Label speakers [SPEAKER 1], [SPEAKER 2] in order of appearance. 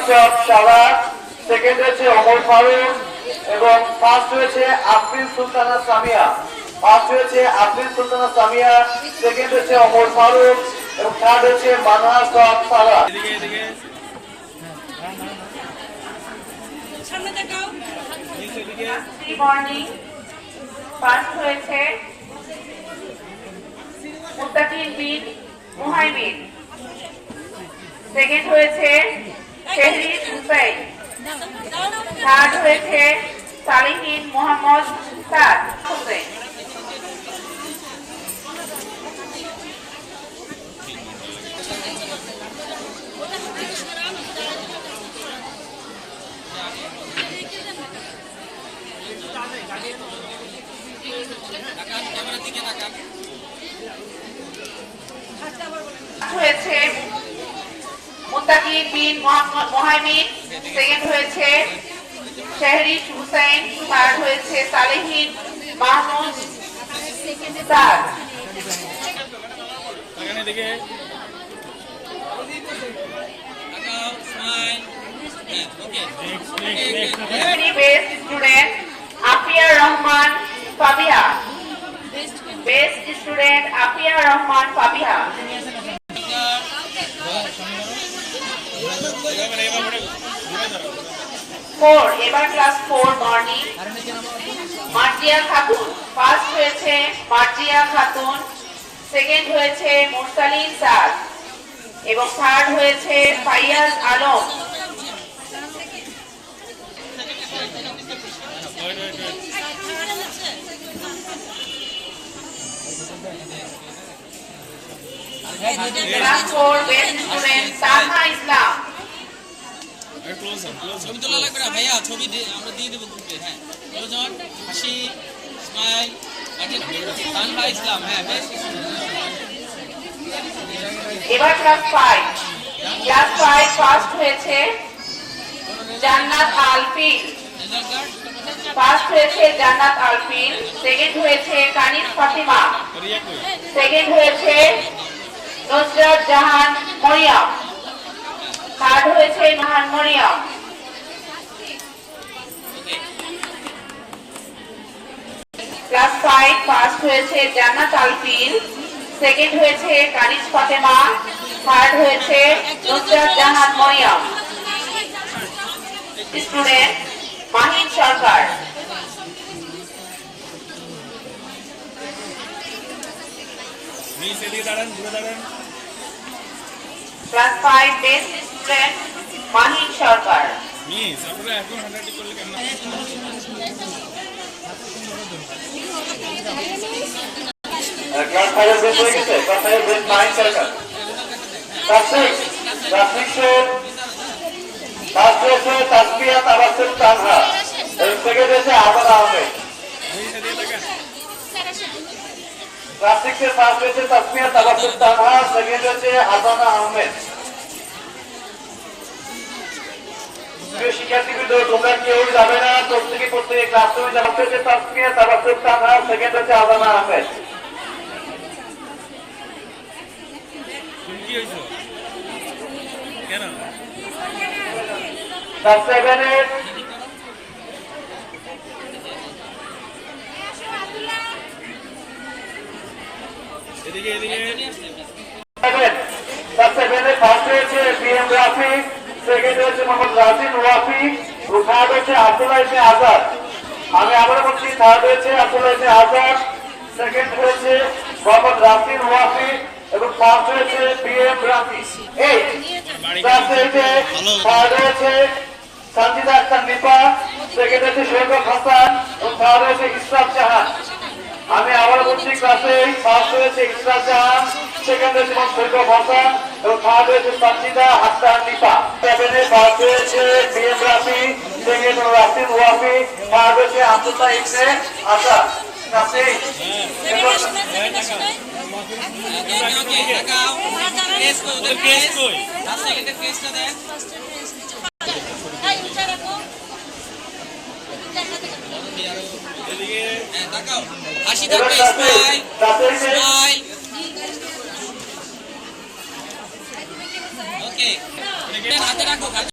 [SPEAKER 1] Manas of শালা, second হয়েছে ওমর ফারুক এবং ফার্স্ট হয়েছে আফরিন সুলতানা সামিয়া। ফার্স্ট হয়েছে আফরিন সুলতানা সামিয়া, সেকেন্ড হয়েছে ওমর ফারুক এবং থার্ড হয়েছে মানাস অফ শালা।
[SPEAKER 2] মর্নিং ফার্স্ট হয়েছে মুত্তাকিন বিন মুহাইমিন, সেকেন্ড হয়েছে শেহরিজ হুসাইন, থার্ড হয়েছে সালিহিন মোহাম্মদ সাদ হোসেন। হয়েছে মুত্তাকিন বিন মুহাইমিন, সেকেন্ড হয়েছে শেহরিজ হুসাইন, থার্ড হয়েছে Salehin Mahmud Saad. Best student Afia Rahman Fabiha, best student Afia Rahman Fabiha. এবার class 4 morning Marzia Khatun, first হয়েছে মার্জিয়া খাতুন, সেকেন্ড হয়েছে মুরসালিন সাদ এবং থার্ড হয়েছে Faiyaz Alam. Class 4 best student Tanha Islam.
[SPEAKER 3] ছবি তোলা লাগবে না ভাইয়া, ছবি আমরা দিয়ে দেবো গ্রুপে। হ্যাঁ, ক্লোজন, হাসি, স্মাইল, তানহা ইসলাম। হ্যাঁ, বেশ।
[SPEAKER 2] এবার ক্লাস 5, ক্লাস 5 ফার্স্ট হয়েছে জান্নাত আলফিল, ফার্স্ট হয়েছে জান্নাত আলফিল, সেকেন্ড হয়েছে কানিজ ফাতিমা, সেকেন্ড হয়েছে নুসরাত জাহান মরিয়ম, থার্ড হয়েছে মাহান মরিয়ম। ক্লাস 5 ফার্স্ট হয়েছে জান্নাত আলফিল, সেকেন্ড হয়েছে কানিজ ফাতেমা, থার্ড হয়েছে নুসরাত জাহান মরিয়ম। স্টুডেন্ট মাহিন সরকার। ক্লাস 5 বেস্ট স্টুডেন্ট মাহিন সরকার।
[SPEAKER 1] ক্লাস 5 এর বেস্ট হয়ে গেছে, ক্লাস 5 এর বেস্ট মাহিন সরকার। ক্লাস 6 ফার্স্ট হয়েছে তাসবিয়া তাবাসসুম তানহা এবং সেকেন্ড হয়েছে আজাদ আহমেদ। ক্লাস 6 এর ফার্স্ট হয়েছে তাসবিয়া তাবাসসুম তানহা, সেকেন্ড হয়েছে আজাদ আহমেদ। শিক্ষার্থীবৃন্দ, তোমরা কেউ যাবে না, প্রত্যেকে ক্লাসরুমে যাবে। হচ্ছে তাসবিয়া তাবাসসুম তানহা, সেকেন্ড হচ্ছে আজাদ আহমেদ। ক্লাস 7 এর ফার্স্ট হয়েছে বিএম রাফি, সেকেন্ড হয়েছে মোহাম্মদ রাজিন ওয়াফি, থার্ড হয়েছে আব্দুল্লাহ ইবনে আজাদ। আমি আবার বলছি, থার্ড হয়েছে আব্দুল্লাহ ইবনে আজাদ, সেকেন্ড হয়েছে মোহাম্মদ রাজিন ওয়াফি এবং ফার্স্ট হয়েছে বিএম রাফি। এই ক্লাস 8 এ থার্ড হয়েছে সানজিদা আক্তার নিপা, সেকেন্ড হয়েছে শৈকত হাসান এবং থার্ড হয়েছে ইসরাত জাহান। আমি আবার বলছি, ক্লাসে ফার্স্ট হয়েছে ইসরাত জাহান, সেকেন্ড হয়েছে শৈকত হাসান এবং থার্ড হয়েছে সানজিদা আক্তার নিপা। 7 এ ফার্স্ট হয়েছে BM Rafi, second Rachin Wafi, third হয়েছে আব্দুল্লাহ ইবনে আজাদ। ক্লাসে
[SPEAKER 3] হাসি থাকবে, স্মাইল স্মাইল। ওকে, হাতে রাখো।